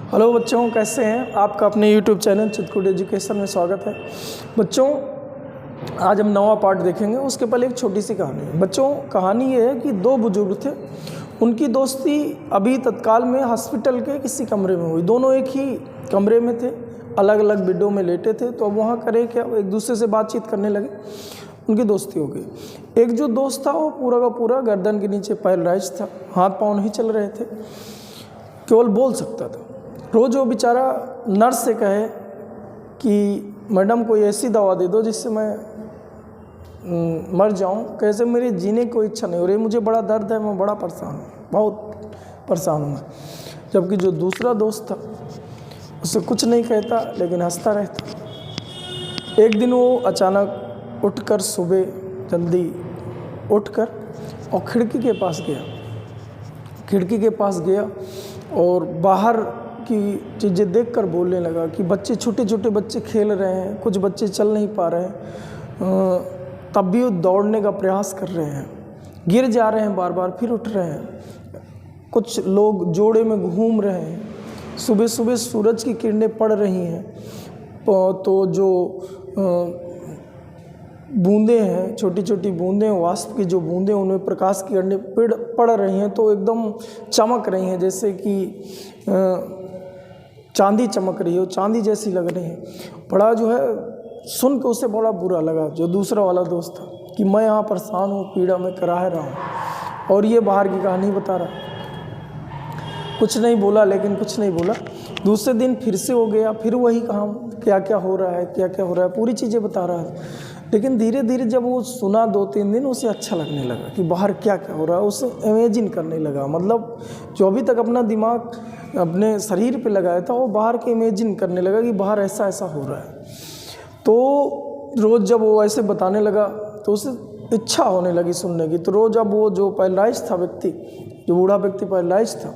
Hello बच्चों, कैसे हैं? आपका अपने YouTube चैनल चित्रकूट एजुकेशन में स्वागत है। बच्चों, आज हम नवा पार्ट देखेंगे। उसके पहले एक छोटी सी कहानी है। बच्चों, कहानी ये है कि दो बुजुर्ग थे, उनकी दोस्ती अभी तत्काल में हॉस्पिटल के किसी कमरे में हुई। दोनों एक ही कमरे में थे, अलग अलग बेडों में लेटे थे। तो अब वहाँ करे क्या, एक दूसरे से बातचीत करने लगे, उनकी दोस्ती हो गई। एक जो दोस्त था वो पूरा का पूरा गर्दन के नीचे पैरालाइज था, हाथ पाँव नहीं चल रहे थे, केवल बोल सकता था। रोज़ वो बेचारा नर्स से कहे कि मैडम कोई ऐसी दवा दे दो जिससे मैं मर जाऊं, कैसे मेरी जीने की इच्छा नहीं हो रही, मुझे बड़ा दर्द है, मैं बड़ा परेशान हूँ, बहुत परेशान हूँ मैं। जबकि जो दूसरा दोस्त था उससे कुछ नहीं कहता लेकिन हंसता रहता। एक दिन वो अचानक उठकर सुबह जल्दी उठकर और खिड़की के पास गया और बाहर की चीज़ें देखकर बोलने लगा कि बच्चे, छोटे छोटे बच्चे खेल रहे हैं, कुछ बच्चे चल नहीं पा रहे हैं, तब भी वो दौड़ने का प्रयास कर रहे हैं, गिर जा रहे हैं बार बार, फिर उठ रहे हैं। कुछ लोग जोड़े में घूम रहे हैं, सुबह सुबह सूरज की किरणें पड़ रही हैं, तो जो बूंदें हैं, छोटी छोटी बूंदें, वाष्प की जो बूंदें, उनमें प्रकाश की किरणें पड़ रही हैं, तो एकदम चमक रही हैं, जैसे कि चांदी चमक रही हो, चांदी जैसी लग रही है। बड़ा जो है सुन के उसे बड़ा बुरा लगा, जो दूसरा वाला दोस्त था, कि मैं यहाँ परेशान हूँ, पीड़ा में कराह रहा हूँ, और ये बाहर की कहानी बता रहा। कुछ नहीं बोला, लेकिन कुछ नहीं बोला। दूसरे दिन फिर से हो गया, फिर वही काम, क्या क्या हो रहा है, क्या क्या हो रहा है, पूरी चीज़ें बता रहा है। लेकिन धीरे धीरे जब वो सुना 2-3 दिन, उसे अच्छा लगने लगा कि बाहर क्या क्या हो रहा है। उसे इमेजिन करने लगा, मतलब जो अभी तक अपना दिमाग अपने शरीर पे लगाया था, वो बाहर के इमेजिन करने लगा कि बाहर ऐसा ऐसा हो रहा है। तो रोज़ जब वो ऐसे बताने लगा तो उसे इच्छा होने लगी सुनने की। तो रोज़ अब वो जो पैरालाइज था व्यक्ति, जो बूढ़ा व्यक्ति पैरालाइज था,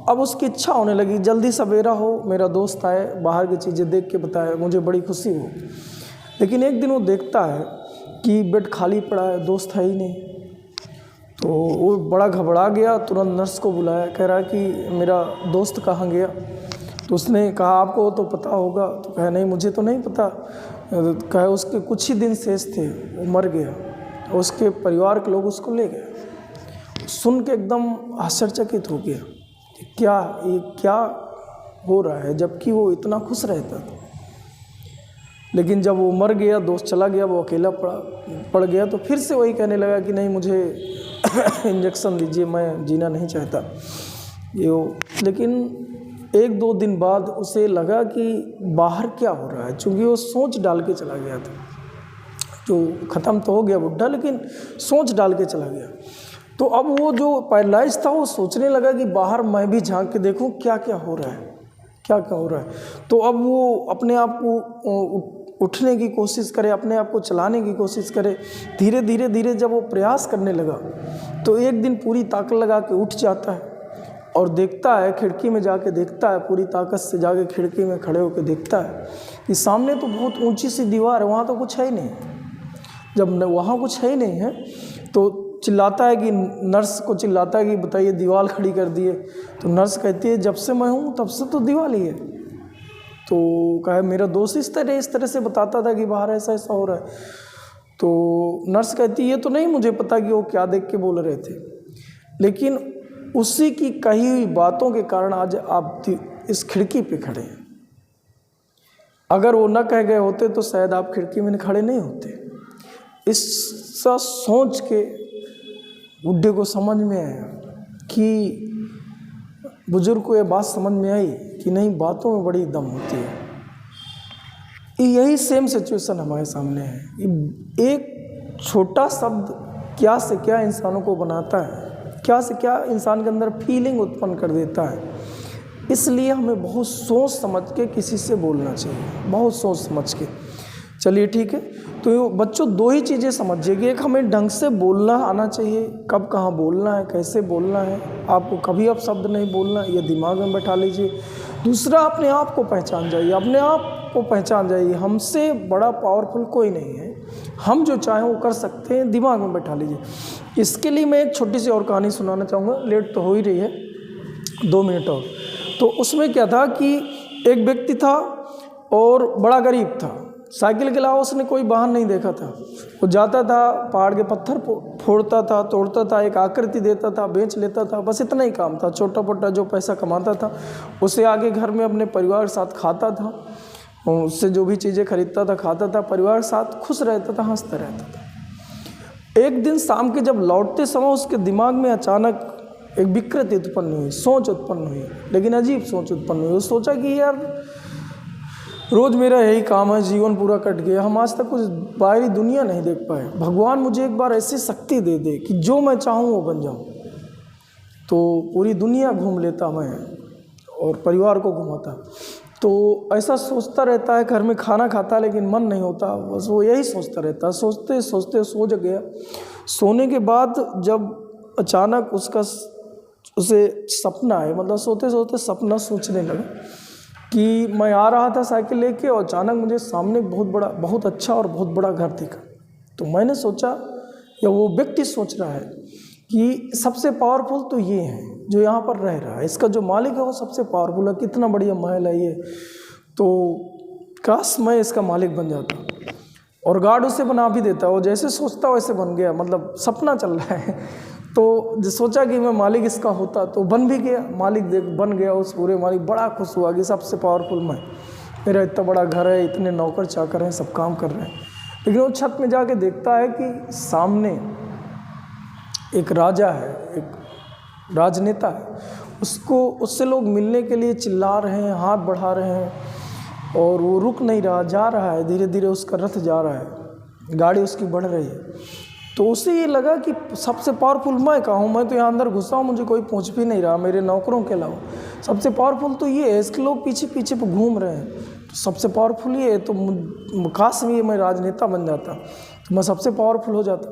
अब उसकी इच्छा होने लगी, जल्दी सवेरा हो, मेरा दोस्त आए, बाहर की चीज़ें देख के बताए, मुझे बड़ी खुशी हो। लेकिन एक दिन वो देखता है कि बेड खाली पड़ा है, दोस्त है ही नहीं। तो वो बड़ा घबरा गया, तुरंत नर्स को बुलाया, कह रहा कि मेरा दोस्त कहाँ गया। तो उसने कहा आपको तो पता होगा। तो कहा नहीं, मुझे तो नहीं पता। कहा उसके कुछ ही दिन शेष थे, वो मर गया, उसके परिवार के लोग उसको ले गए। सुन के एकदम आश्चर्यचकित हो गया कि ये क्या हो रहा है, जबकि वो इतना खुश रहता था। लेकिन जब वो मर गया, दोस्त चला गया, वो अकेला पड़ गया, तो फिर से वही कहने लगा कि नहीं, मुझे इंजेक्शन दीजिए, मैं जीना नहीं चाहता ये वो। लेकिन 1-2 दिन बाद उसे लगा कि बाहर क्या हो रहा है, चूँकि वो सोच डाल के चला गया था। जो ख़त्म तो हो गया बुढ़ा, लेकिन सोच डाल के चला गया। तो अब वो जो पैरालाइज था, वो सोचने लगा कि बाहर मैं भी झांक के देखूं क्या क्या हो रहा है, क्या क्या हो रहा है। तो अब वो अपने आप को उठने की कोशिश करे, अपने आप को चलाने की कोशिश करे। धीरे धीरे जब वो प्रयास करने लगा, तो एक दिन पूरी ताकत लगा के उठ जाता है और देखता है, खिड़की में जाके देखता है, पूरी ताकत से जाके खिड़की में खड़े होकर देखता है कि सामने तो बहुत ऊंची सी दीवार है, वहाँ तो कुछ है ही नहीं। जब वहाँ कुछ है ही नहीं है, तो चिल्लाता है कि नर्स को चिल्लाता है कि बताइए दीवार खड़ी कर दिए। तो नर्स कहती है जब से मैं हूँ तब से तो दीवार ही है। तो कहे मेरा दोस्त इस तरह से बताता था कि बाहर ऐसा ऐसा हो रहा है। तो नर्स कहती ये तो नहीं मुझे पता कि वो क्या देख के बोल रहे थे, लेकिन उसी की कही हुई बातों के कारण आज आप इस खिड़की पे खड़े हैं। अगर वो न कह गए होते तो शायद आप खिड़की में खड़े नहीं होते। इससा सोच के बुढ़े को समझ में आया कि बुजुर्ग को ये बात समझ में आई कि नहीं, बातों में बड़ी दम होती है। यही सेम सिचुएशन हमारे सामने है। एक छोटा शब्द क्या से क्या इंसानों को बनाता है, क्या से क्या इंसान के अंदर फीलिंग उत्पन्न कर देता है। इसलिए हमें बहुत सोच समझ के किसी से बोलना चाहिए, बहुत सोच समझ के। चलिए ठीक है। तो बच्चों 2 ही चीज़ें समझिए कि एक हमें ढंग से बोलना आना चाहिए, कब कहाँ बोलना है, कैसे बोलना है। आपको कभी आप शब्द नहीं बोलना, ये दिमाग में बैठा लीजिए। दूसरा, अपने आप को पहचान जाइए, अपने आप को पहचान जाइए। हमसे बड़ा पावरफुल कोई नहीं है, हम जो चाहें वो कर सकते हैं, दिमाग में बैठा लीजिए। इसके लिए मैं एक छोटी सी और कहानी सुनाना चाहूँगा। लेट तो हो ही रही है, 2 मिनट और। तो उसमें क्या था कि एक व्यक्ति था और बड़ा गरीब था। साइकिल के अलावा उसने कोई वाहन नहीं देखा था। वो जाता था, पहाड़ के पत्थर फोड़ता था, तोड़ता था, एक आकृति देता था, बेच लेता था, बस इतना ही काम था। छोटा मोटा जो पैसा कमाता था उसे आगे घर में अपने परिवार के साथ खाता था, उससे जो भी चीज़ें खरीदता था खाता था, परिवार के साथ खुश रहता था, हंसता रहता था। एक दिन शाम के जब लौटते समय उसके दिमाग में अचानक एक विकृति उत्पन्न हुई, सोच उत्पन्न हुई, लेकिन अजीब सोच उत्पन्न हुई। वो सोचा कि यार रोज़ मेरा यही काम है, जीवन पूरा कट गया, हम आज तक कुछ बाहरी दुनिया नहीं देख पाए। भगवान मुझे एक बार ऐसी शक्ति दे दे कि जो मैं चाहूँ वो बन जाऊँ, तो पूरी दुनिया घूम लेता मैं और परिवार को घुमाता। तो ऐसा सोचता रहता है, घर में खाना खाता लेकिन मन नहीं होता, बस वो यही सोचता रहता है। सोचते सोचते सो गया। सोने के बाद जब अचानक उसे सपना है, मतलब सोते सोते सपना सोचने लगा कि मैं आ रहा था साइकिल लेके और अचानक मुझे सामने बहुत अच्छा और बहुत बड़ा घर दिखा। तो मैंने सोचा, या वो व्यक्ति सोच रहा है कि सबसे पावरफुल तो ये है जो यहाँ पर रह रहा है, इसका जो मालिक है वो सबसे पावरफुल है, कितना बढ़िया महल है ये, तो काश मैं इसका मालिक बन जाता। और गार्ड उसे बना भी देता, वो जैसे सोचता वैसे बन गया, मतलब सपना चल रहा है। तो जो सोचा कि मैं मालिक इसका होता, तो बन भी गया, मालिक बन गया उस पूरे मालिक। बड़ा खुश हुआ कि सबसे पावरफुल मैं, मेरा इतना बड़ा घर है, इतने नौकर चाकर हैं, सब काम कर रहे हैं। लेकिन वो छत में जाके देखता है कि सामने एक राजा है, एक राजनेता है, उससे लोग मिलने के लिए चिल्ला रहे हैं, हाथ बढ़ा रहे हैं, और वो रुक नहीं रहा, जा रहा है, धीरे धीरे उसका रथ जा रहा है, गाड़ी उसकी बढ़ रही है। तो उसे ये लगा कि सबसे पावरफुल मैं कहाँ हूँ, मैं तो यहाँ अंदर घुसा हूँ, मुझे कोई पहुँच भी नहीं रहा मेरे नौकरों के अलावा। सबसे पावरफुल तो ये है, इसके लोग पीछे पीछे पे घूम रहे हैं, तो सबसे पावरफुल ये है। तो काश भी मैं राजनेता बन जाता तो मैं सबसे पावरफुल हो जाता।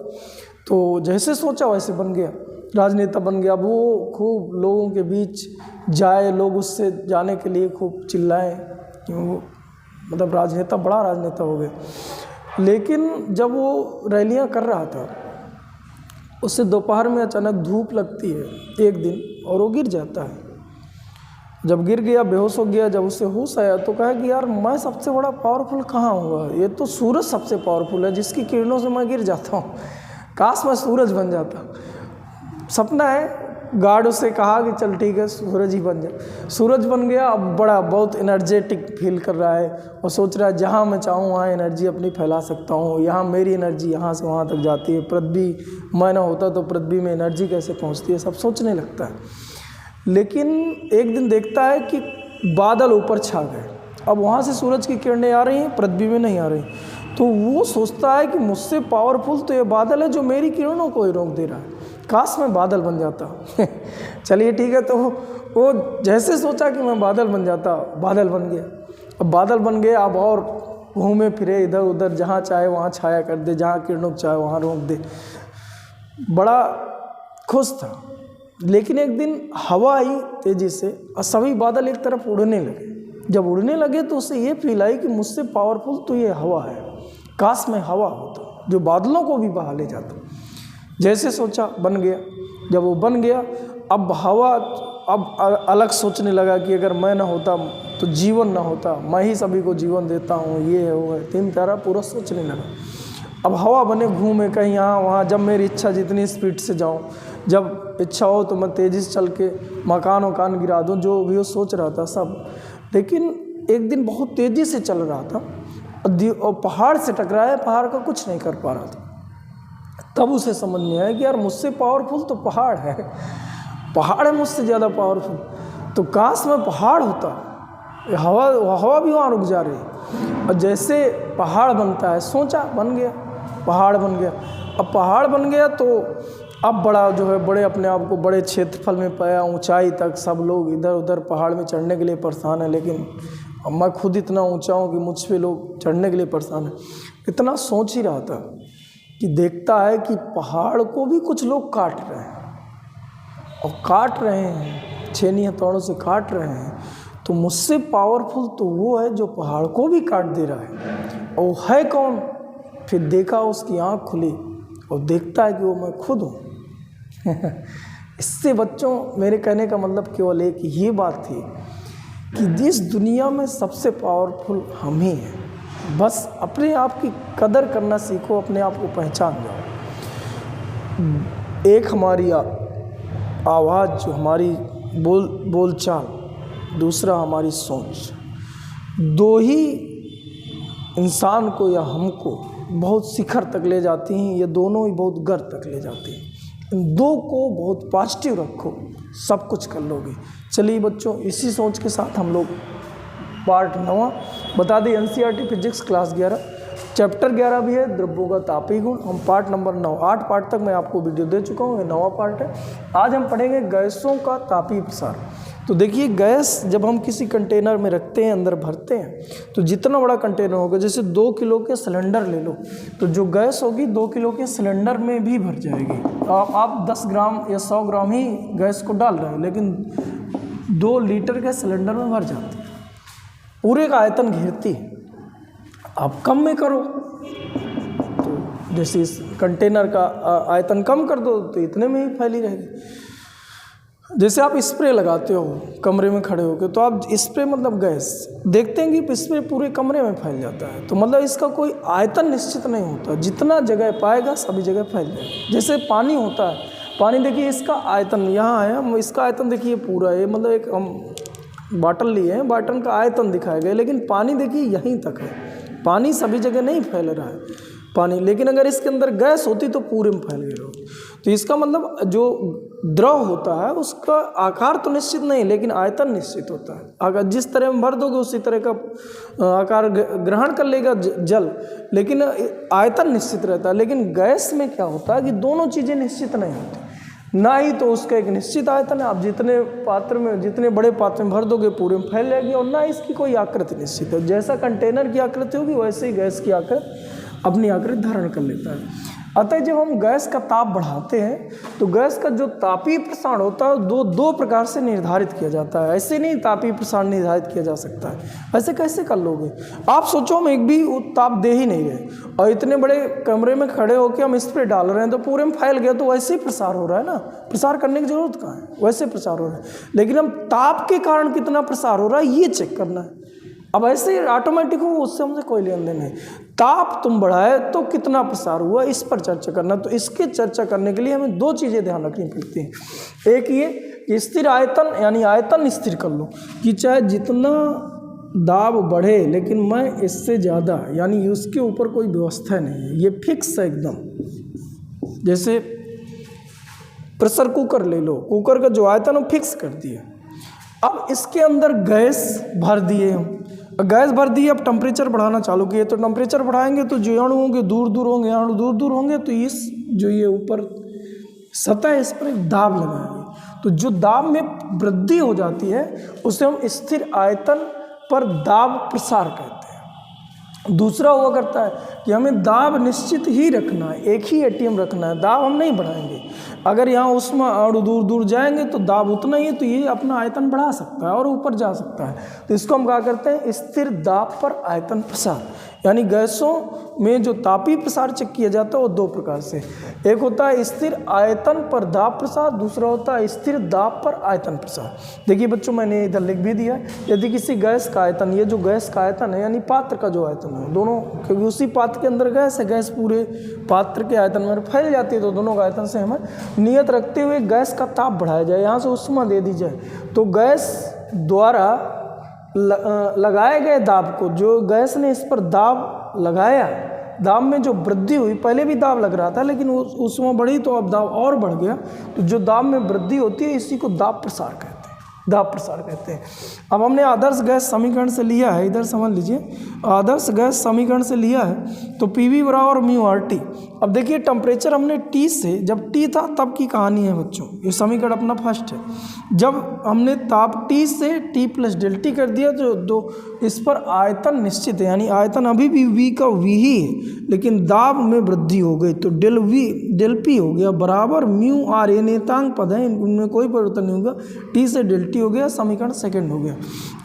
तो जैसे सोचा वैसे बन गया, राजनेता बन गया। अब वो खूब लोगों के बीच जाए, लोग उससे जाने के लिए खूब चिल्लाएँ कि वो मतलब राजनेता, बड़ा राजनेता हो गया। लेकिन जब वो रैलियां कर रहा था, उससे दोपहर में अचानक धूप लगती है एक दिन, और वो गिर जाता है। जब गिर गया, बेहोश हो गया, जब उसे होश आया तो कहा कि यार मैं सबसे बड़ा पावरफुल कहाँ हुआ, ये तो सूरज सबसे पावरफुल है, जिसकी किरणों से मैं गिर जाता हूँ, काश मैं सूरज बन जाता। सपना है। गार्ड उससे कहा कि चल ठीक है, सूरज ही बन जा। सूरज बन गया। अब बहुत एनर्जेटिक फील कर रहा है और सोच रहा है जहाँ मैं चाहूँ वहाँ एनर्जी अपनी फैला सकता हूँ, यहाँ मेरी एनर्जी यहाँ से वहाँ तक जाती है, पृथ्वी मैं ना होता तो पृथ्वी में एनर्जी कैसे पहुँचती है, सब सोचने लगता है। लेकिन एक दिन देखता है कि बादल ऊपर छा गए, अब वहाँ से सूरज की किरणें आ रही हैं, पृथ्वी में नहीं आ रही। तो वो सोचता है कि मुझसे पावरफुल तो ये बादल है जो मेरी किरणों को ही रोक दे रहा है, काश मैं बादल बन जाता। चलिए ठीक है। तो वो जैसे सोचा कि मैं बादल बन जाता, बादल बन गया। अब बादल बन गया, अब और घूमे फिरे इधर उधर, जहाँ चाहे वहाँ छाया कर दे, जहाँ किरणों को चाहे वहाँ रोक दे, बड़ा खुश था। लेकिन एक दिन हवा आई तेज़ी से और सभी बादल एक तरफ उड़ने लगे। जब उड़ने लगे तो उसे ये फील आई कि मुझसे पावरफुल तो ये हवा है, काश मैं हवा होता जो बादलों को भी बहा ले जाता। जैसे सोचा बन गया। जब वो बन गया, अब हवा अब अलग सोचने लगा कि अगर मैं ना होता तो जीवन ना होता, मैं ही सभी को जीवन देता हूँ, ये है वो है, तीन तारा पूरा सोचने लगा। अब हवा बने घूमे कहीं यहाँ वहाँ, जब मेरी इच्छा जितनी स्पीड से जाऊँ, जब इच्छा हो तो मैं तेज़ी से चल के मकान वकान गिरा दूँ, जो भी वो सोच रहा था सब। लेकिन एक दिन बहुत तेज़ी से चल रहा था और पहाड़ से टकराया, पहाड़ का कुछ नहीं कर पा रहा था। तब उसे समझ में आया कि यार मुझसे पावरफुल तो पहाड़ है, पहाड़ है मुझसे ज़्यादा पावरफुल, तो काश मैं पहाड़ होता। हवा भी वहाँ रुक जा रही। और जैसे पहाड़ बनता है, सोचा बन गया, पहाड़ बन गया। अब पहाड़ बन गया तो अब बड़ा जो है बड़े अपने आप को बड़े क्षेत्रफल में पाया, ऊंचाई तक सब लोग इधर उधर पहाड़ में चढ़ने के लिए परेशान है। लेकिन अब मैं खुद इतना ऊंचा हूँ कि मुझ पे लोग चढ़ने के लिए परेशान है। इतना सोच ही रहा था कि देखता है कि पहाड़ को भी कुछ लोग काट रहे हैं, और काट रहे हैं, छेनी हथौड़ों से काट रहे हैं। तो मुझसे पावरफुल तो वो है जो पहाड़ को भी काट दे रहा है, और है कौन? फिर देखा, उसकी आँख खुली और देखता है कि वो मैं खुद हूँ। इससे बच्चों, मेरे कहने का मतलब केवल एक ये बात थी कि इस दुनिया में सबसे पावरफुल हम ही हैं। बस अपने आप की कदर करना सीखो, अपने आप को पहचान जाओ। एक हमारी आवाज़, जो हमारी बोलचाल, दूसरा हमारी सोच, दो ही इंसान को या हमको बहुत शिखर तक ले जाती हैं, ये दोनों ही बहुत गर्त तक ले जाती हैं। इन दो को बहुत पॉजिटिव रखो, सब कुछ कर लोगे। चलिए बच्चों, इसी सोच के साथ हम लोग पार्ट 9 बता दें, एनसीईआरटी फिजिक्स क्लास 11 चैप्टर 11 भी है, द्रव्यों का तापीय गुण। हम पार्ट नंबर 9, 8 पार्ट तक मैं आपको वीडियो दे चुका हूँ, ये 9वां पार्ट है। आज हम पढ़ेंगे गैसों का तापीय प्रसार। तो देखिए, गैस जब हम किसी कंटेनर में रखते हैं, अंदर भरते हैं, तो जितना बड़ा कंटेनर होगा, जैसे 2 किलो के सिलेंडर ले लो, तो जो गैस होगी 2 किलो के सिलेंडर में भी भर जाएगी। आप 10 ग्राम या 100 ग्राम ही गैस को डाल रहे हो, लेकिन 2 लीटर के सिलेंडर में भर जाती है, पूरे का आयतन घेरती है। आप कम में करो तो जैसे इस कंटेनर का आयतन कम कर दो तो इतने में ही फैली रहेगी। जैसे आप स्प्रे लगाते हो कमरे में खड़े होकर, तो आप स्प्रे मतलब गैस देखते हैं कि स्प्रे पूरे कमरे में फैल जाता है, तो मतलब इसका कोई आयतन निश्चित नहीं होता, जितना जगह पाएगा सभी जगह फैल जाएगा। जैसे पानी होता है, पानी देखिए इसका आयतन यहाँ है, इसका आयतन देखिए पूरा है, मतलब एक हम बाटल लिए हैं, बाटल का आयतन दिखाया गया, लेकिन पानी देखिए यहीं तक है, पानी सभी जगह नहीं फैल रहा है पानी। लेकिन अगर इसके अंदर गैस होती तो पूरे में फैल गया होता। तो इसका मतलब जो द्रव होता है उसका आकार तो निश्चित नहीं, लेकिन आयतन निश्चित होता है। अगर जिस तरह में भर दोगे उसी तरह का आकार ग्रहण कर लेगा जल, लेकिन आयतन निश्चित रहता है। लेकिन गैस में क्या होता है कि दोनों चीज़ें निश्चित नहीं होती, ना ही तो उसका एक निश्चित आयतन है, आप जितने पात्र में, जितने बड़े पात्र में भर दोगे पूरे में फैल जाएगी, और ना इसकी कोई आकृति निश्चित है। जैसा कंटेनर की आकृति होगी वैसे ही गैस की आकृति अपनी आकृति धारण कर लेता है। अतः जब हम गैस का ताप बढ़ाते हैं तो गैस का जो तापीय प्रसारण होता है दो प्रकार से निर्धारित किया जाता है। ऐसे नहीं तापीय प्रसारण निर्धारित किया जा सकता है, ऐसे कैसे कर लोगे? आप सोचो, हम एक भी ताप दे ही नहीं रहे और इतने बड़े कमरे में खड़े होकर हम स्प्रे डाल रहे हैं तो पूरे में फैल गया, तो वैसे ही प्रसार हो रहा है ना, प्रसार करने की जरूरत कहाँ है, वैसे प्रसार हो रहा है। लेकिन हम ताप के कारण कितना प्रसार हो रहा है ये चेक करना है। अब ऐसे ही ऑटोमेटिक हो, उससे हमसे कोई लेन देन नहीं। ताप तुम बढ़ाए तो कितना प्रसार हुआ, इस पर चर्चा करना। तो इसके चर्चा करने के लिए हमें 2 चीज़ें ध्यान रखनी पड़ती हैं। एक ये कि स्थिर आयतन, यानी आयतन स्थिर कर लो कि चाहे जितना दाब बढ़े, लेकिन मैं इससे ज़्यादा, यानी उसके ऊपर कोई व्यवस्था नहीं है, ये फिक्स है एकदम। जैसे प्रेशर कुकर ले लो, कुकर का जो आयतन वो फिक्स कर दिया। अब इसके अंदर गैस भर दिए हम, गैस भर दी, अब टेम्परेचर बढ़ाना चालू किए, तो टेम्परेचर बढ़ाएंगे तो जो अणु होंगे दूर दूर होंगे, अणु दूर दूर होंगे, तो इस जो ये ऊपर सतह है इस पर एक दाब लगाएंगे, तो जो दाब में वृद्धि हो जाती है उसे हम स्थिर आयतन पर दाब प्रसार कहते हैं। दूसरा हुआ करता है कि हमें दाब निश्चित ही रखना है, एक ही एटीएम रखना है, दाब हम नहीं बढ़ाएंगे। अगर यहाँ उसमें अणु दूर दूर जाएंगे तो दाब उतना ही है, तो ये अपना आयतन बढ़ा सकता है और ऊपर जा सकता है। तो इसको हम क्या करते हैं, स्थिर दाब पर आयतन प्रसार। यानी गैसों में जो तापीय प्रसार चेक किया जाता है वो 2 प्रकार से, एक होता है स्थिर आयतन पर दाब प्रसार, दूसरा होता है स्थिर दाब पर आयतन प्रसार। देखिए बच्चों, मैंने इधर लिख भी दिया है, यदि किसी गैस का आयतन, ये जो गैस का आयतन है यानी पात्र का जो आयतन है, दोनों, क्योंकि उसी पात्र के अंदर गैस है, गैस पूरे पात्र के आयतन में फैल जाती है, तो दोनों का आयतन से हमें नियत रखते हुए गैस का ताप बढ़ाया जाए, यहाँ से उष्मा दे दी जाए, तो गैस द्वारा लगाए गए दाब को, जो गैस ने इस पर दाब लगाया, दाब में जो वृद्धि हुई, पहले भी दाब लग रहा था लेकिन उसमें बढ़ी तो अब दाब और बढ़ गया, तो जो दाब में वृद्धि होती है इसी को दाब प्रसार कहते हैं, दाब प्रसार कहते हैं। अब हमने आदर्श गैस समीकरण से लिया है, इधर समझ लीजिए, आदर्श गैस समीकरण से लिया है तो PV बराबर म्यू RT। अब देखिए टेम्परेचर हमने T से, जब T था तब की कहानी है बच्चों, ये समीकरण अपना फर्स्ट है। जब हमने ताप T से T + ΔT कर दिया तो इस पर आयतन निश्चित है, यानी आयतन अभी भी V का V ही है, लेकिन दाब में वृद्धि हो गई तो ΔP हो गया बराबर म्यू R। ये नियतांक पद है, इनमें कोई परिवर्तन नहीं होगा, T से ΔT हो गया, समीकरण सेकंड हो गया।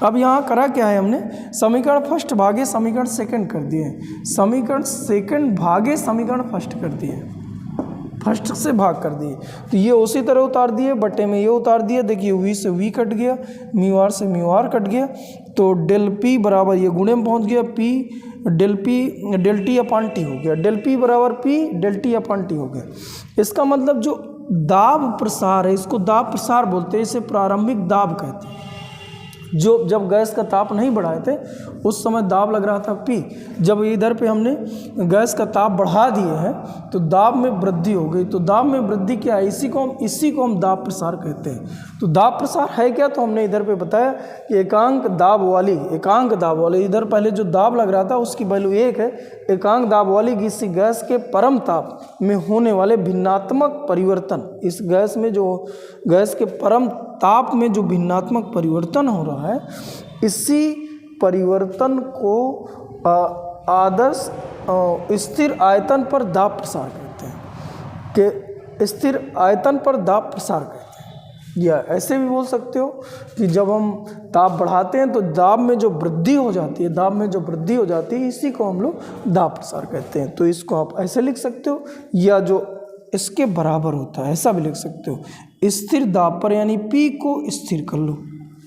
अब यहाँ करा क्या है, हमने समीकरण फर्स्ट भागे समीकरण सेकंड कर दिए, समीकरण सेकंड भागे समीकरण फर्स्ट कर दिए। फर्स्ट से भाग कर दिए, तो ये उसी तरह उतार दिए, बटे में ये उतार दिया। देखिए वी से वी कट गया, म्यू आर से म्यू आर कट गया, तो डेल पी बराबर ये गुणे में पहुंच गया, P del T upon T हो गया, डेल पी बराबर P del T upon T हो गया। इसका मतलब जो दाब प्रसार है, इसको दाब प्रसार बोलते हैं, इसे प्रारंभिक दाब कहते हैं। जो जब गैस का ताप नहीं बढ़ाए थे उस समय दाब लग रहा था P, जब इधर पे हमने गैस का ताप बढ़ा दिए हैं तो दाब में वृद्धि हो गई। तो दाब में वृद्धि क्या है, इसी को हम दाब प्रसार कहते हैं। तो दाब प्रसार है क्या, तो हमने इधर पे बताया कि एकांक दाब वाली इधर पहले जो दाब लग रहा था उसकी वैल्यू 1 है। एकांक दाब वाली किसी गैस के परम ताप में होने वाले भिन्नात्मक परिवर्तन, इस गैस में जो गैस के परम ताप में जो भिन्नात्मक परिवर्तन हो रहा है, इसी परिवर्तन को आदर्श स्थिर आयतन पर दाब प्रसार कहते हैं, कि स्थिर आयतन पर दाब प्रसार कहते हैं। या ऐसे भी बोल सकते हो कि जब हम ताप बढ़ाते हैं तो दाब में जो वृद्धि हो जाती है, इसी को हम लोग दाब प्रसार कहते हैं। तो इसको आप ऐसे लिख सकते हो, या जो इसके बराबर होता है ऐसा भी लिख सकते हो। स्थिर दाब पर, यानी P को स्थिर कर लो,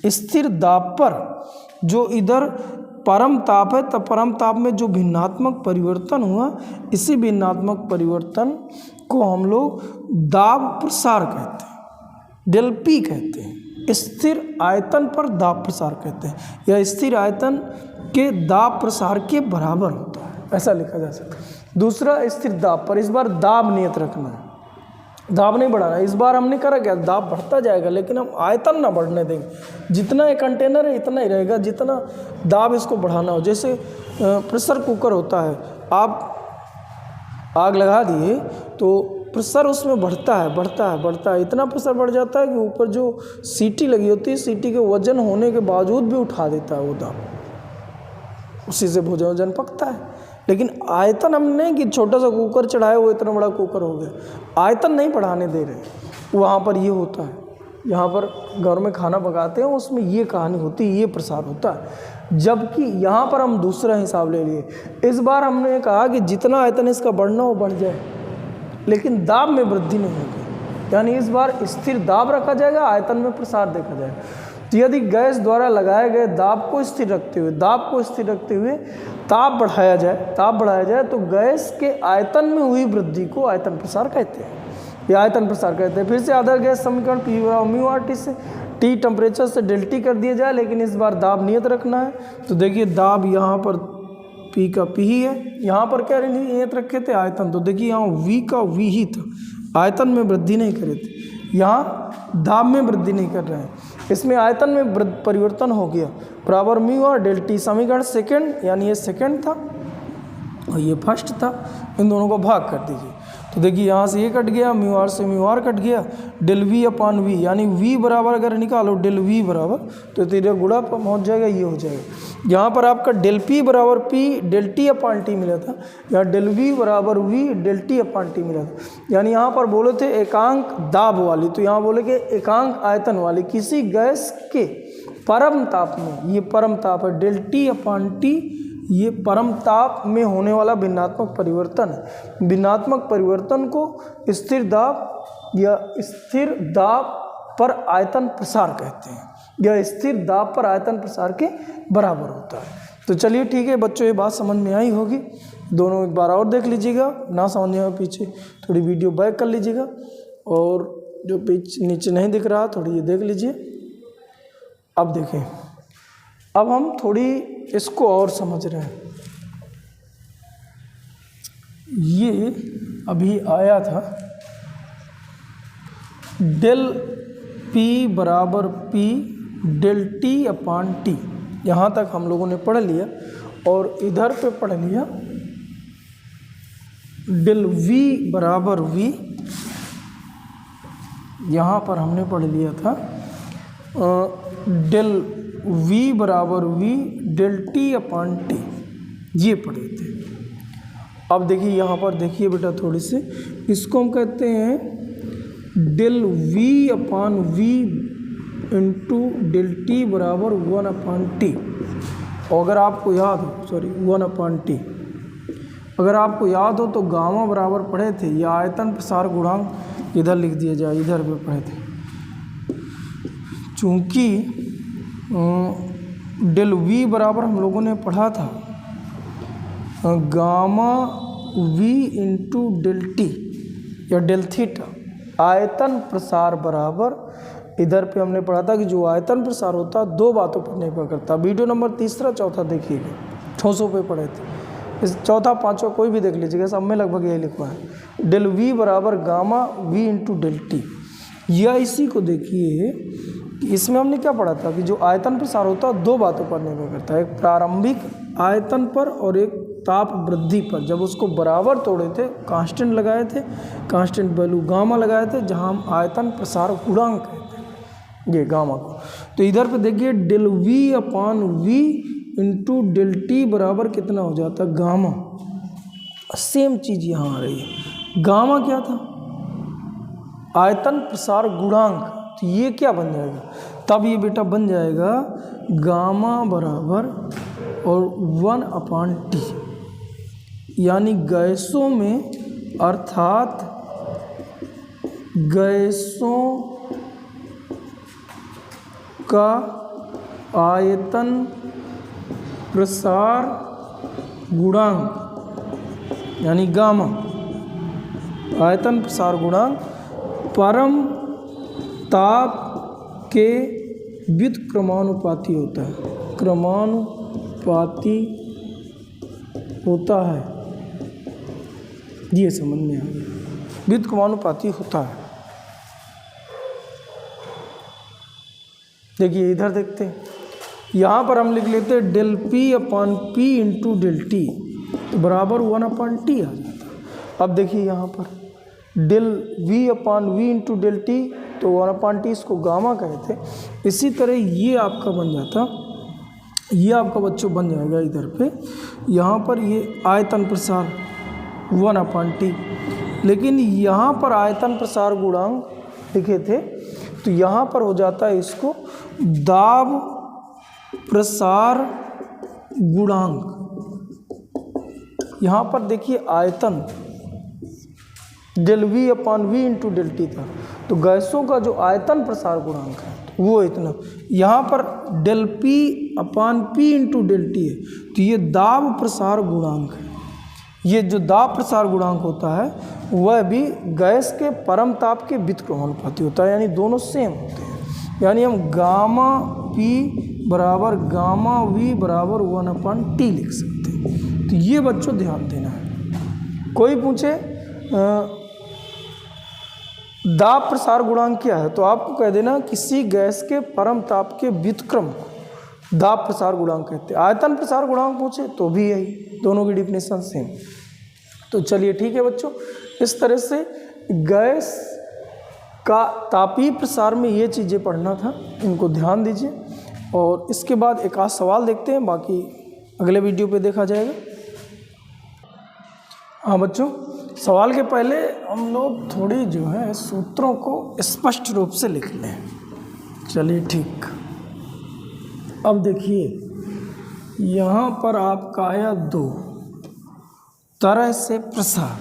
स्थिर दाब पर जो इधर परम ताप है, तब परम ताप में जो भिन्नात्मक परिवर्तन हुआ, इसी भिन्नात्मक परिवर्तन को हम लोग दाब प्रसार कहते हैं, डेल P कहते हैं। स्थिर आयतन पर दाब प्रसार कहते हैं, या स्थिर आयतन के दाब प्रसार के बराबर होता है, ऐसा लिखा जा सकता है। दूसरा, स्थिर दाब पर, इस बार दाब नियत रखना है, दाब नहीं बढ़ाना। इस बार हमने करा क्या, दाब बढ़ता जाएगा लेकिन हम आयतन ना बढ़ने देंगे। जितना ये कंटेनर है इतना ही रहेगा, जितना दाब इसको बढ़ाना हो। जैसे प्रेशर कुकर होता है, आप आग लगा दिए तो प्रेशर उसमें बढ़ता है, इतना प्रेशर बढ़ जाता है कि ऊपर जो सीटी लगी होती है, सीटी के वजन होने के बावजूद भी उठा देता है वो दाब, उसी से भोजन पकता है। लेकिन आयतन हम नहीं कि छोटा सा कुकर चढ़ाए वो इतना बड़ा कुकर हो गया, आयतन नहीं बढ़ाने दे रहे। वहाँ पर ये होता है, यहाँ पर घर में खाना पकाते हैं उसमें ये कहानी होती है, ये प्रसार होता है। जबकि यहाँ पर हम दूसरा हिसाब ले लिए। इस बार हमने कहा कि जितना आयतन इसका बढ़ना हो बढ़ जाए, लेकिन दाब में वृद्धि नहीं होगी, यानी इस बार स्थिर दाब रखा जाएगा, आयतन में प्रसार देखा जाएगा। तो यदि गैस द्वारा लगाए गए दाब को स्थिर रखते हुए ताप बढ़ाया जाए तो गैस के आयतन में हुई वृद्धि को आयतन प्रसार कहते हैं, या आयतन प्रसार कहते हैं। फिर से आदर्श गैस समीकरण P और म्यू आर टी से T टेम्परेचर से डेल T कर दिया जाए, लेकिन इस बार दाब नियत रखना है। तो देखिए दाब यहाँ पर P का P ही है, यहाँ पर क्या नियत रखे थे, आयतन। तो देखिए यहाँ V का V ही था, आयतन में वृद्धि नहीं करे थे, यहाँ दाब में वृद्धि नहीं कर रहे हैं, इसमें आयतन में परिवर्तन हो गया, बराबर म्यू और डेल टी। समीकरण सेकंड, यानी ये सेकंड था और ये फर्स्ट था, इन दोनों को भाग कर दीजिए। तो देखिए यहाँ से ये कट गया, म्यू आर से म्यू आर कट गया, डेल वी अपॉन वी, यानी वी बराबर अगर निकालो डेल वी बराबर, तो तेरे गुणा पर पहुँच जाएगा, ये हो जाएगा। यहाँ पर आपका डेल पी बराबर P del T upon T मिला था, यहाँ डेल वी बराबर V del T upon T मिला था। यानी यहाँ पर बोले थे एकांक दाब वाली, तो यहाँ बोले कि एकांक आयतन वाली किसी गैस के परम ताप में, ये परम ताप है, डेल टी अपॉन टी ये परम ताप में होने वाला भिन्नात्मक परिवर्तन है। भिन्नात्मक परिवर्तन को स्थिर दाब या स्थिर दाब पर आयतन प्रसार कहते हैं, या स्थिर दाब पर आयतन प्रसार के बराबर होता है। तो चलिए ठीक है बच्चों, ये बात समझ में आई होगी। दोनों एक बार और देख लीजिएगा, ना समझ में पीछे थोड़ी वीडियो बैक कर लीजिएगा, और जो पीछे नीचे नहीं दिख रहा थोड़ी ये देख लीजिए। अब देखें, अब हम थोड़ी इसको और समझ रहे हैं। ये अभी आया था डेल पी बराबर P del T upon T, यहाँ तक हम लोगों ने पढ़ लिया, और इधर पे पढ़ लिया डेल वी बराबर वी, यहाँ पर हमने पढ़ लिया था डेल वी बराबर V del T upon T, ये पढ़े थे। अब देखिए यहाँ पर देखिए बेटा थोड़ी सी, इसको हम कहते हैं del V upon V into del T बराबर 1 अपॉन टी। और अगर आपको याद हो, 1 अपॉन टी, अगर आपको याद हो तो गामा बराबर पढ़े थे, या आयतन प्रसार गुणांक इधर लिख दिया जाए, इधर पे पढ़े थे। चूँकि डेल वी बराबर हम लोगों ने पढ़ा था gamma V into del T या डेल थीटा, आयतन प्रसार बराबर, इधर पे हमने पढ़ा था कि जो आयतन प्रसार होता है दो बातों पर निर्भर करता है। वीडियो नंबर 3 चौथा देखिएगा, ठोसों पे पढ़े थे। इस चौथा पांचवा कोई भी देख लीजिएगा, सब में लगभग यही लिखा है। डेल वी बराबर gamma V into del T, या इसी को देखिए, इसमें हमने क्या पढ़ा था कि जो आयतन प्रसार होता है दो बातों पर निर्भर करता है, एक प्रारंभिक आयतन पर और एक ताप वृद्धि पर। जब उसको बराबर तोड़े थे, कांस्टेंट लगाए थे, कांस्टेंट वैल्यू गामा लगाए थे, जहां हम आयतन प्रसार गुणांक कहते हैं ये गामा को। तो इधर पे देखिए del V upon V into del T बराबर कितना हो जाता है गामा। सेम चीज़ यहाँ आ रही है। गामा क्या था? आयतन प्रसार गुणांक। तो ये क्या बन जाएगा? तब ये बेटा बन जाएगा गामा बराबर और 1/t, यानी गैसों में, अर्थात गैसों का आयतन प्रसार गुणांक यानी गामा, आयतन प्रसार गुणांक परम ताप के व्युत्क्रमानुपाती होता है, क्रमानुपाती होता है। ये समझ में आ गया, व्युत्क्रमानुपाती होता है। देखिए इधर देखते हैं, यहाँ पर हम लिख लेते हैं del P upon P into del T, तो बराबर 1/t आ जाता। अब देखिए यहाँ पर del V upon V into del T, तो 1/t इसको गामा कहते। इसी तरह ये आपका बन जाता, ये आपका बच्चों बन जाएगा इधर पे, यहाँ पर ये आयतन प्रसार 1/t, लेकिन यहाँ पर आयतन प्रसार गुणांक लिखे थे, तो यहाँ पर हो जाता है इसको दाब प्रसार गुणांक। यहाँ पर देखिए आयतन del V upon V into del T था, तो गैसों का जो आयतन प्रसार गुणांक है वो इतना। यहाँ पर del P upon P into del T है, तो ये दाब प्रसार गुणांक है। ये जो दाब प्रसार गुणांक होता है वह भी गैस के परम ताप के व्युत्क्रमानुपाती होता है, यानी दोनों सेम होते हैं। यानी हम गामा पी बराबर गामा वी बराबर 1/t लिख सकते हैं। तो ये बच्चों ध्यान देना है। कोई पूछे दाब प्रसार गुणांक क्या है, तो आपको कह देना किसी गैस के परम ताप के व्युत्क्रम को दाब प्रसार गुणांक कहते हैं। आयतन प्रसार गुणांक पूछे तो भी यही, दोनों की डिफिनेशन सेम। तो चलिए ठीक है बच्चों, इस तरह से गैस का तापीय प्रसार में ये चीज़ें पढ़ना था, इनको ध्यान दीजिए। और इसके बाद एक आध सवाल देखते हैं, बाकी अगले वीडियो पे देखा जाएगा। हाँ बच्चों, सवाल के पहले हम लोग थोड़ी जो है सूत्रों को स्पष्ट रूप से लिख लें। चलिए ठीक। अब देखिए यहाँ पर आपका आया दो तरह से प्रसार,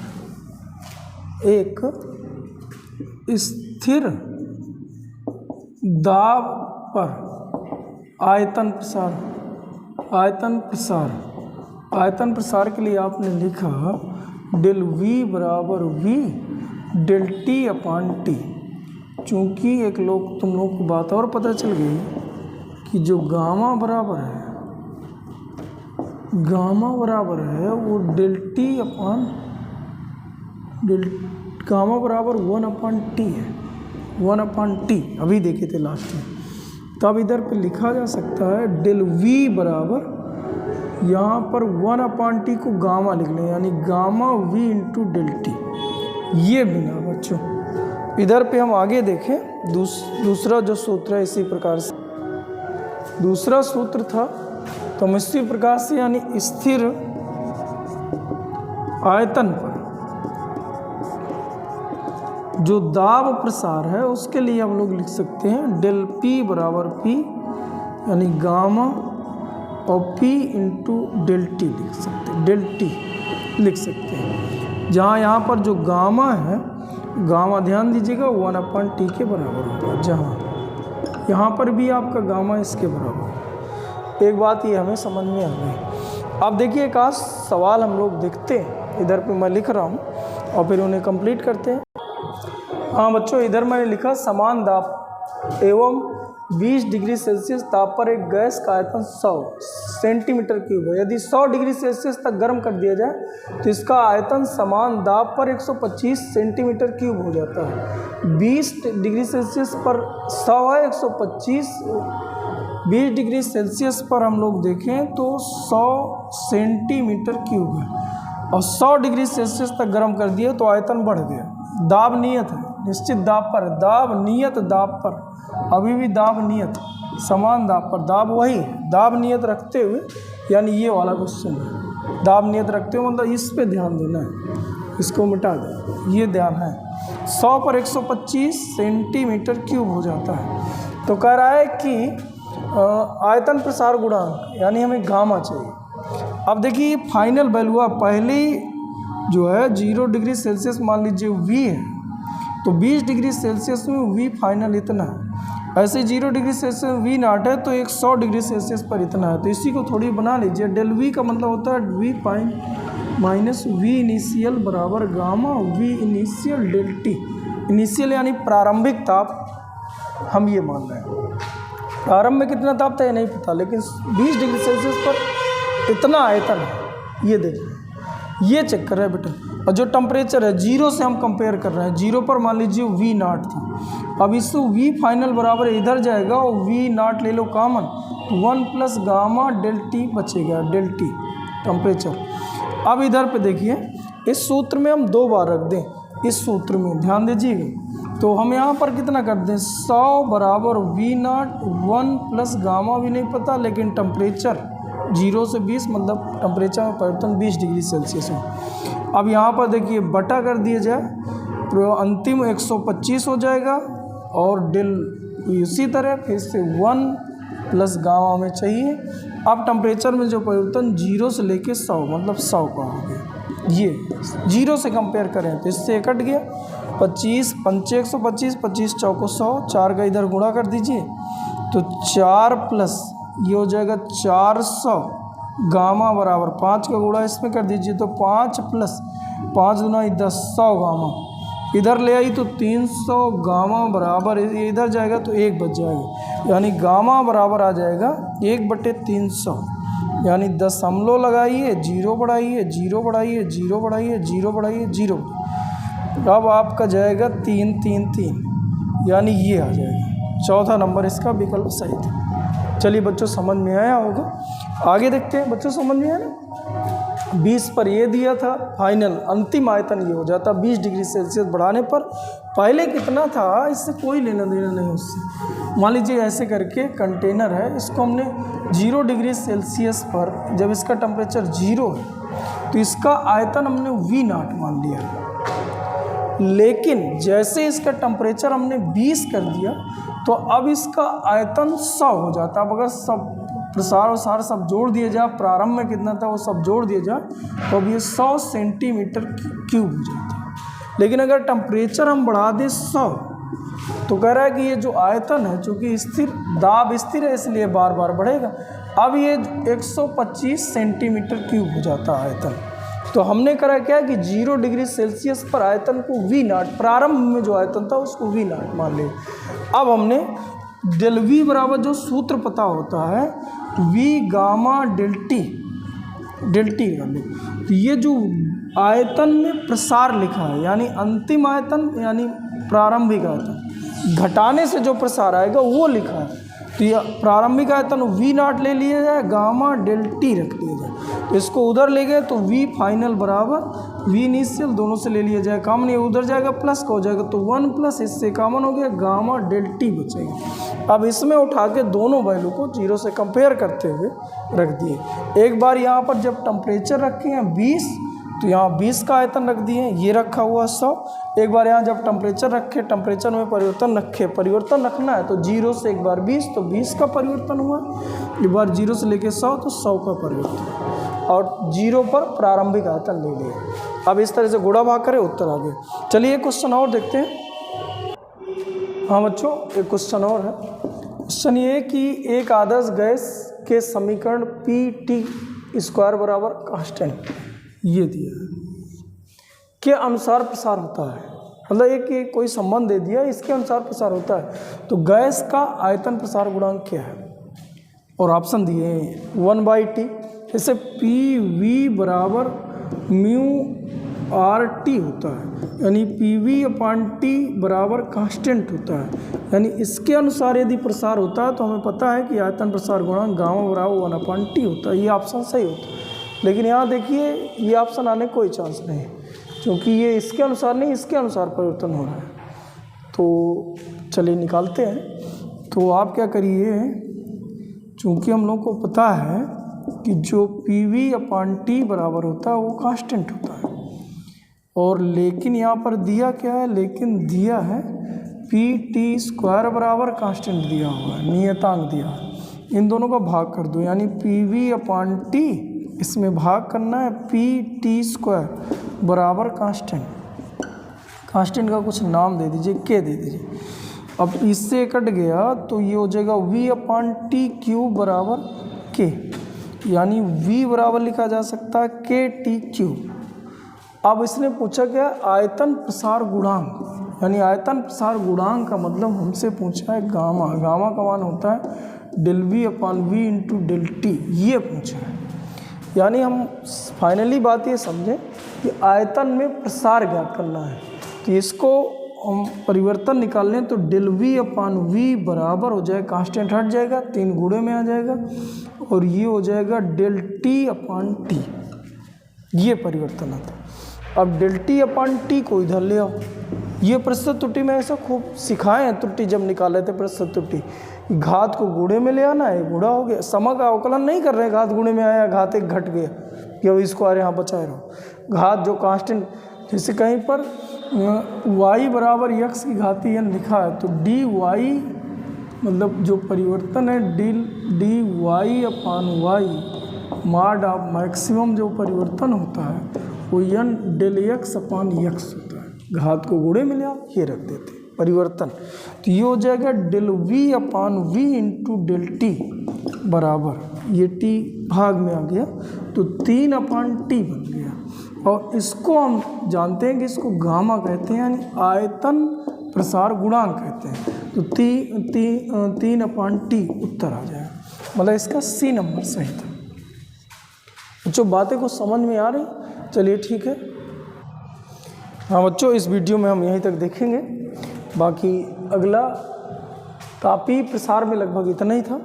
एक स्थिर दाब पर आयतन प्रसार। आयतन प्रसार के लिए आपने लिखा डेल वी बराबर V del T upon T. चूँकि एक लोग तुम लोग को बात और पता चल गई कि जो गामा बराबर है वो डेल टी अपान गामा बराबर 1/t है, 1/t अभी देखे थे लास्ट में। तब इधर पे लिखा जा सकता है डेल वी बराबर, यहाँ पर 1/t को गामा लिख लें, यानी gamma V into del T. ये बिना बच्चों इधर पे हम आगे देखें, दूसरा जो सूत्र है इसी प्रकार से, दूसरा सूत्र था तो हम इसी प्रकार से, यानी स्थिर आयतन पर जो दाब प्रसार है उसके लिए हम लोग लिख सकते हैं डेल पी बराबर पी, यानी गामा और P इंटू डेल टी लिख सकते हैं, डेल टी। लिख सकते हैं। जहाँ यहाँ पर जो गामा है, गामा ध्यान दीजिएगा 1/t के बराबर होगा, जहाँ यहाँ पर भी आपका गामा इसके बराबर। एक बात ये हमें समझ में आ गई। अब देखिए एक आज सवाल हम लोग देखते हैं, इधर पे मैं लिख रहा हूँ और फिर उन्हें कंप्लीट करते हैं। हाँ बच्चों, इधर मैंने लिखा समान दाब एवं 20 डिग्री सेल्सियस ताप पर एक गैस का आयतन 100 सेंटीमीटर क्यूब है। यदि 100 डिग्री सेल्सियस तक गर्म कर दिया जाए तो इसका आयतन समान दाब पर 125 सेंटीमीटर क्यूब हो जाता है। 20 डिग्री सेल्सियस पर 100 है, 125 20 डिग्री सेल्सियस पर हम लोग देखें तो 100 सेंटीमीटर क्यूब है, और 100 डिग्री सेल्सियस तक गर्म कर दिया तो आयतन बढ़ गया। दाब नियत है, निश्चित दाब पर, दाब नियत दाब पर, अभी भी दाब नियत समान दाब पर, दाब वही है, दाब नियत रखते हुए, यानी ये वाला क्वेश्चन है, दाब नियत रखते हुए मतलब इस पे ध्यान देना है, इसको मिटा दें, ये ध्यान है। 100 पर 125 सेंटीमीटर क्यूब हो जाता है। तो कह रहा है कि आयतन प्रसार गुणांक, यानी हमें गामा चाहिए। अब देखिए फाइनल वैल्यू पहली जो है 0 डिग्री सेल्सियस मान लीजिए V है, तो 20 डिग्री सेल्सियस में V फाइनल इतना है। ऐसे 0 डिग्री सेल्सियस V नॉट है तो 100 डिग्री सेल्सियस पर इतना है, तो इसी को थोड़ी बना लीजिए। डेल V का मतलब होता है V fine minus V initial बराबर gamma V initial del T। Initial यानी प्रारंभिक ताप, हम ये मान रहे हैं। प्रारंभ में कितना ताप था ये नहीं पता, लेकिन 20 डिग्री सेल्सियस पर इतना आयतन है, ये देखिए, ये चेक कर रहे हैं बेटा। और जो टेम्परेचर है 0 से हम कंपेयर कर रहे हैं, 0 पर मान लीजिए V नॉट था, अब इससे V फाइनल बराबर इधर जाएगा और V नॉट ले लो common, 1 plus gamma del T बचेगा, डेल T टेम्परेचर। अब इधर पे देखिए, इस सूत्र में हम 2 बार रख दें, इस सूत्र में ध्यान दीजिएगा, तो हम यहाँ पर कितना कर दें, 100 बराबर V नॉट 1 प्लस गामा भी नहीं पता, लेकिन टेम्परेचर 0 से 20 मतलब टेम्परेचर में परिवर्तन 20 डिग्री सेल्सियस में। अब यहाँ पर देखिए बटा कर दिया जाए तो अंतिम 125 हो जाएगा, और डेल इसी तरह फिर से 1 प्लस गामा में चाहिए। अब टेम्परेचर में जो परिवर्तन 0 से लेके 100 मतलब 100 का हो गया, ये 0 से कंपेयर करें तो इससे कट गया 25 पंचे 125, 25 चौको 100, 4 का इधर गुणा कर दीजिए तो 4 प्लस ये हो जाएगा 400 गामा बराबर 5 का गुणा इसमें कर दीजिए तो 5 प्लस 5 गुना 10, 100 गामा इधर ले आई तो 300 गामा बराबर इधर जाएगा तो 1 बच जाएगा, यानी गामा बराबर आ जाएगा 1/300, यानी दशमलव लगाइए, 0 बढ़ाइए, 0 बढ़ाइए, 0 बढ़ाइए, 0 बढ़ाइए, 0। अब आपका जाएगा 3 3 3, यानी ये आ जाएगा। चौथा नंबर इसका विकल्प सही था। चलिए बच्चों समझ में आया होगा, आगे देखते हैं। बच्चों समझ में आया ना, 20 पर ये दिया था, फाइनल अंतिम आयतन ये हो जाता 20 डिग्री सेल्सियस बढ़ाने पर। पहले कितना था इससे कोई लेना देना नहीं उससे। मान लीजिए ऐसे करके कंटेनर है, इसको हमने 0 डिग्री सेल्सियस पर, जब इसका टेम्परेचर 0 है तो इसका आयतन हमने V नॉट मान लिया, लेकिन जैसे इसका टेम्परेचर हमने 20 कर दिया तो अब इसका आयतन 100 हो जाता। अब अगर सब प्रसार और सार सब जोड़ दिए जाए, प्रारंभ में कितना था वो सब जोड़ दिए जाए तो अब ये 100 सेंटीमीटर क्यूब हो जाता है। लेकिन अगर टेम्परेचर हम बढ़ा दें 100 तो कह रहा है कि ये जो आयतन है, चूँकि स्थिर दाब स्थिर है इसलिए बार बार बढ़ेगा, अब ये 125 सेंटीमीटर क्यूब हो जाता है आयतन। तो हमने करा क्या कि 0 डिग्री सेल्सियस पर आयतन को V नॉट, प्रारंभ में जो आयतन था उसको V नॉट मान लिया। अब हमने डेल V बराबर जो सूत्र पता होता है V गामा डेल T कर लो, तो ये जो आयतन में प्रसार लिखा है, यानी अंतिम आयतन यानी प्रारंभिक आयतन, घटाने से जो प्रसार आएगा वो लिखा है। तो ये प्रारंभिक आयतन V नॉट ले लिया जाए, गामा डेल T रख लिया जाए, तो इसको उधर ले गए तो V फाइनल बराबर V इनिशियल दोनों से ले लिया जाए, कॉमन ये उधर जाएगा प्लस का हो जाएगा तो 1 प्लस इससे कॉमन हो गया गामा डेल T बचेगा। अब इसमें उठा के दोनों वैल्यू को 0 से कंपेयर करते हुए रख दिए। एक बार यहाँ पर जब टेम्परेचर रखे हैं 20 तो यहाँ 20 का आयतन रख दिए, ये रखा हुआ 100। एक बार यहाँ जब टेम्परेचर रखे, टेम्परेचर में परिवर्तन रखे, परिवर्तन रखना है तो 0 से एक बार 20 तो 20 का परिवर्तन हुआ, एक बार 0 से लेके 100 तो 100 का परिवर्तन। और 0 पर प्रारंभिक आयतन ले लिया। अब इस तरह से गुणा भाग करें, उत्तर आ गया। चलिए एक क्वेश्चन और देखते हैं। हाँ बच्चों, एक क्वेश्चन और है। क्वेश्चन ये है कि एक आदर्श गैस के समीकरण Pt² बराबर कांस्टेंट ये दिया है के अनुसार प्रसार होता है। मतलब एक कोई संबंध दे दिया, इसके अनुसार प्रसार होता है। तो गैस का आयतन प्रसार गुणांक क्या है? और ऑप्शन दिए हैं 1/T, जैसे PV बराबर μRT होता है, यानी PV/T बराबर कांस्टेंट होता है। यानी इसके अनुसार यदि प्रसार होता है तो हमें पता है कि आयतन प्रसार गुणांक गामा बराबर 1/T होता है। ये ऑप्शन सही होता है। लेकिन यहाँ देखिए ये ऑप्शन आने का कोई चांस नहीं, क्योंकि ये इसके अनुसार नहीं, इसके अनुसार परिवर्तन हो रहा है। तो चलिए निकालते हैं। तो आप क्या करिए, चूँकि हम लोग को पता है कि जो PV/T बराबर होता है वो कांस्टेंट होता है, और लेकिन यहाँ पर दिया क्या है, लेकिन दिया है Pt² बराबर कांस्टेंट दिया हुआ है, नियतांक दिया है। इन दोनों का भाग कर दो, यानी PV/T इसमें भाग करना है Pt² बराबर कांस्टेंट। कांस्टेंट का कुछ नाम दे दीजिए, के दे दीजिए। अब इससे कट गया तो ये हो जाएगा V/T³ बराबर के, यानी V बराबर लिखा जा सकता है KT³। अब इसने पूछा क्या, आयतन प्रसार गुणांक, यानी आयतन प्रसार गुणांक का मतलब हमसे पूछा है गामा। गामा का मान होता है ΔV/V × ΔT, ये पूछा है। यानी हम फाइनली बात ये समझें कि आयतन में प्रसार ज्ञात करना है। तो इसको हम परिवर्तन निकाल लें तो ΔV/V बराबर हो जाएगा, कांस्टेंट हट जाएगा, 3 गुणे में आ जाएगा, और ये हो जाएगा ΔT/T। ये परिवर्तन आता है। अब ΔT/T को इधर ले आओ। ये प्रतिशत त्रुटि में ऐसा खूब सिखाए हैं, त्रुटि जब निकाले थे प्रतिशत त्रुटि, घात को गुणे में ले आना है, गुणा हो गया। सम का अवकलन नहीं कर रहे, घात गुणे में आया, घात 1 घट गया, कि अब इसको अरे यहाँ बचाए रहो। घात जो कांस्टेंट, जैसे कहीं पर y बराबर x की घाती n लिखा है, तो dy मतलब जो परिवर्तन है dy/y मॉड ऑफ मैक्सिमम जो परिवर्तन होता है वो n ΔX/x होता है। घात को गुणे में ले आप ये रख देते हैं परिवर्तन। तो ये हो जाएगा ΔV/V × ΔT बराबर, ये t भाग में आ गया तो 3/T बन गया। और इसको हम जानते हैं कि इसको गामा कहते हैं, यानी आयतन प्रसार गुणांक कहते हैं। तो 3/T उत्तर आ जाएगा, मतलब इसका C नंबर सही था। बच्चों बातें को समझ में आ रही? चलिए ठीक है। हाँ बच्चों, इस वीडियो में हम यहीं तक देखेंगे, बाकी अगला तापीय प्रसार में लगभग इतना ही था।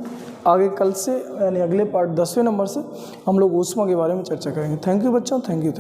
आगे कल से यानी अगले पार्ट 10वें नंबर से हम लोग ऊष्मा के बारे में चर्चा करेंगे। थैंक यू बच्चों, थैंक यू।